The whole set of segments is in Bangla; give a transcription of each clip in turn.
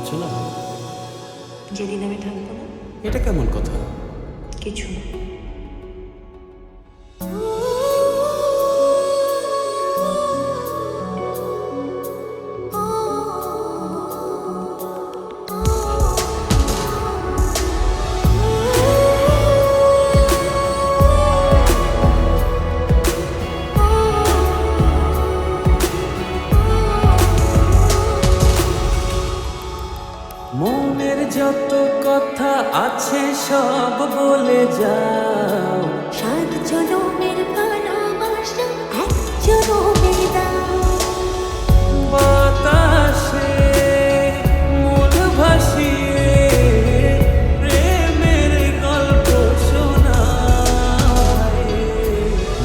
পারছো না? যেদিন আমি থাকবো না এটা কেমন কথা? কিছু না। মনের যত কথা আছে সব বলে যাও। সাত জনমের ভালোবাসা এক জনমের দাও। বাতাসে মন ভাসিয়ে প্রেমের গল্প শোনায়।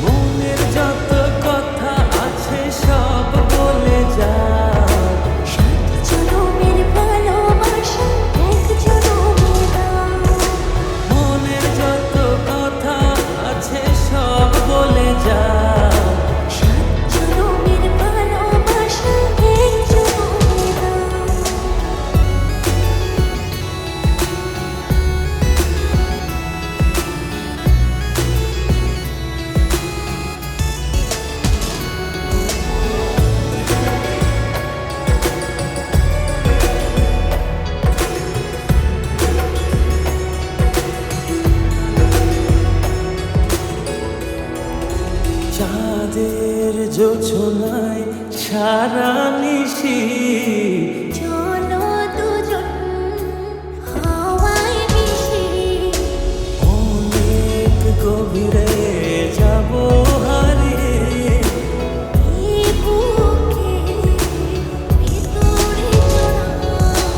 মনের যত কথা আছে সব বলে যাও। সাত জনমের ভালোবাসা এক জনমের দাও। মনের যত কথা আছে সব বলে যাও। সাত জনমের ভালোবাসা এক জনমের দাও। চাঁদের জোছনায় সারা নিশি চলো দুজন হাওয়ায় মিশি। অনেক গভীরে যাব হারিয়ে। এই বুকের ভিতরে জড়াও।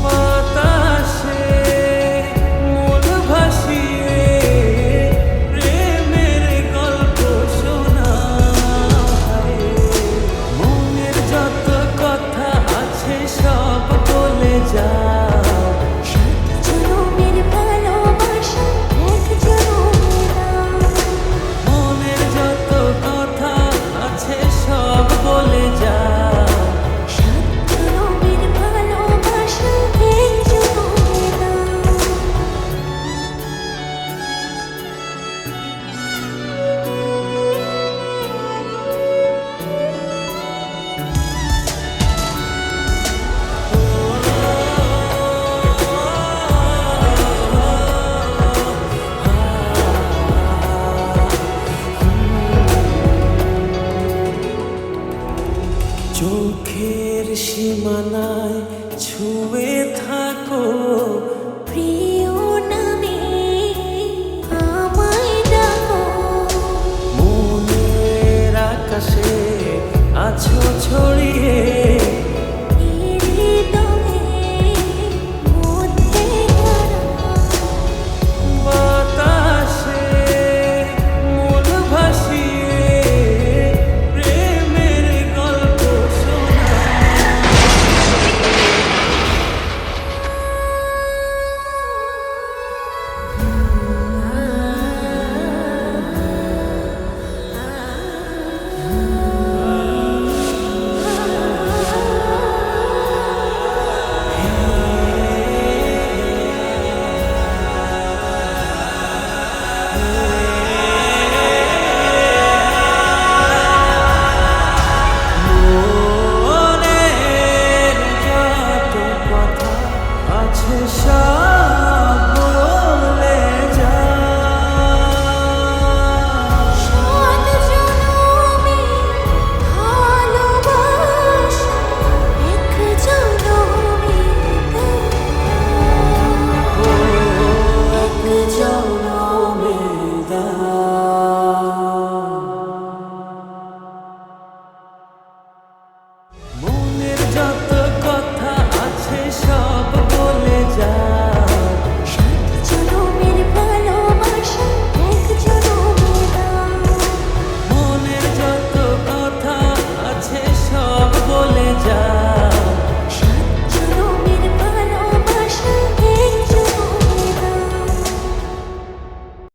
বাতাসে মন ভাসিয়ে প্রেমের গল্প শোনায়। মনের যত কথা আছে সব বলে যাও। সাত জনমের ভালোবাসা এক জনমের দাও। মনের যত কথা আছে সব বলে যাও। সাত জনমের ভালোবাসা এক জনমের দাও। চোখের সীমানায় ছুঁয়ে থাকো। প্রিয় নামে আমায় ডাকো। মনের আকাশে আছো ছড়িয়ে। হৃদয়ের মধ্যে হারাও। বাতাসে মন ভাসিয়ে প্রেমের গল্প শোনায়। মনের যত কথা আছে সব